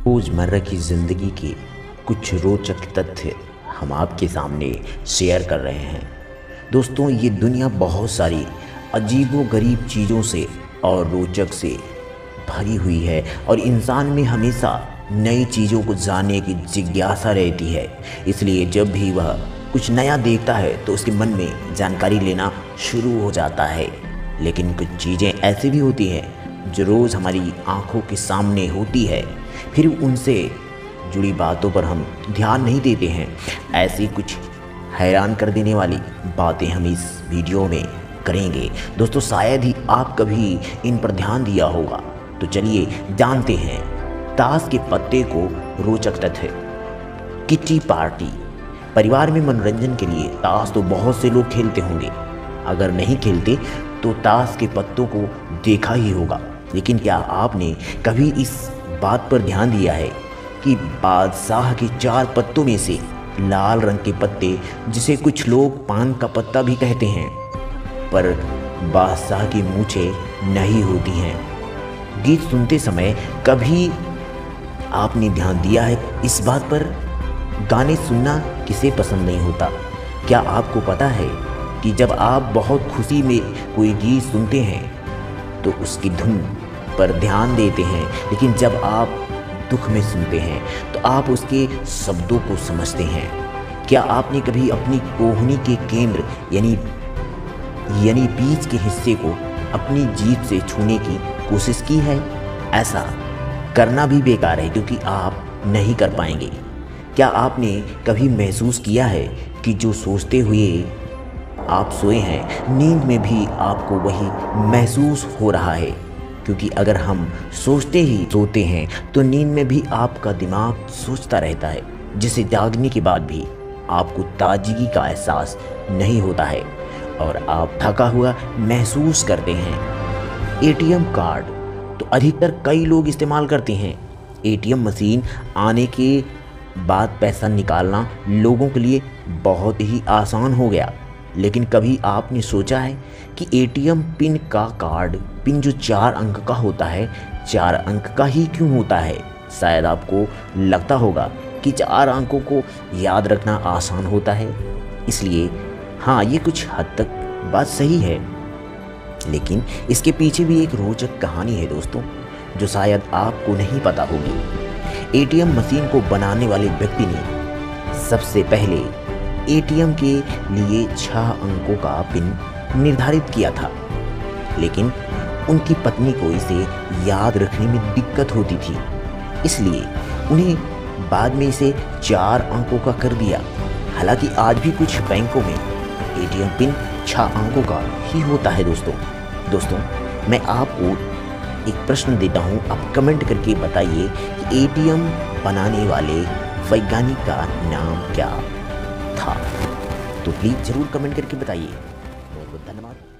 रोज़मर्रा की ज़िंदगी के कुछ रोचक तथ्य हम आपके सामने शेयर कर रहे हैं। दोस्तों, ये दुनिया बहुत सारी अजीबो-गरीब चीज़ों से और रोचक से भरी हुई है और इंसान में हमेशा नई चीज़ों को जानने की जिज्ञासा रहती है। इसलिए जब भी वह कुछ नया देखता है तो उसके मन में जानकारी लेना शुरू हो जाता है। लेकिन कुछ चीज़ें ऐसी भी होती हैं जो रोज़ हमारी आंखों के सामने होती है, फिर उनसे जुड़ी बातों पर हम ध्यान नहीं देते हैं। ऐसी कुछ हैरान कर देने वाली बातें हम इस वीडियो में करेंगे। दोस्तों, शायद ही आप कभी इन पर ध्यान दिया होगा। तो चलिए जानते हैं ताश के पत्ते को रोचक तथ्य। Kitty party. परिवार में मनोरंजन के लिए ताश तो बहुत से लोग खेलते होंगे। अगर नहीं खेलते तो ताश के पत्तों को देखा ही होगा। लेकिन क्या आपने कभी इस बात पर ध्यान दिया है कि बादशाह के 4 पत्तों में से लाल रंग के पत्ते, जिसे कुछ लोग पान का पत्ता भी कहते हैं, पर बादशाह की मूंछें नहीं होती हैं। गीत सुनते समय कभी आपने ध्यान दिया है इस बात पर? गाने सुनना किसे पसंद नहीं होता। क्या आपको पता है कि जब आप बहुत खुशी में कोई गीत सुनते हैं तो उसकी धुन पर ध्यान देते हैं, लेकिन जब आप दुख में सुनते हैं तो आप उसके शब्दों को समझते हैं। क्या आपने कभी अपनी कोहनी के केंद्र यानी बीच के हिस्से को अपनी जीभ से छूने की कोशिश की है? ऐसा करना भी बेकार है, क्योंकि आप नहीं कर पाएंगे। क्या आपने कभी महसूस किया है कि जो सोचते हुए आप सोए हैं, नींद में भी आपको वही महसूस हो रहा है? क्योंकि अगर हम सोचते ही सोते हैं तो नींद में भी आपका दिमाग सोचता रहता है, जिसे जागने के बाद भी आपको ताजगी का एहसास नहीं होता है और आप थका हुआ महसूस करते हैं। एटीएम कार्ड तो अधिकतर कई लोग इस्तेमाल करते हैं। एटीएम मशीन आने के बाद पैसा निकालना लोगों के लिए बहुत ही आसान हो गया। लेकिन कभी आपने सोचा है कि एटीएम पिन जो 4 अंक का होता है, 4 अंक का ही क्यों होता है? शायद आपको लगता होगा कि 4 अंकों को याद रखना आसान होता है, इसलिए हाँ, ये कुछ हद तक बात सही है। लेकिन इसके पीछे भी एक रोचक कहानी है दोस्तों, जो शायद आपको नहीं पता होगी। एटीएम मशीन को बनाने वाले व्यक्ति ने सबसे पहले एटीएम के लिए 6 अंकों का पिन निर्धारित किया था, लेकिन उनकी पत्नी को इसे याद रखने में दिक्कत होती थी, इसलिए उन्हें बाद में इसे 4 अंकों का कर दिया। हालांकि आज भी कुछ बैंकों में एटीएम पिन 6 अंकों का ही होता है। दोस्तों, मैं आपको एक प्रश्न देता हूं, आप कमेंट करके बताइए कि एटीएम बनाने वाले वैज्ञानिक का नाम क्या था? तो प्लीज़ ज़रूर कमेंट करके बताइए। बहुत बहुत धन्यवाद।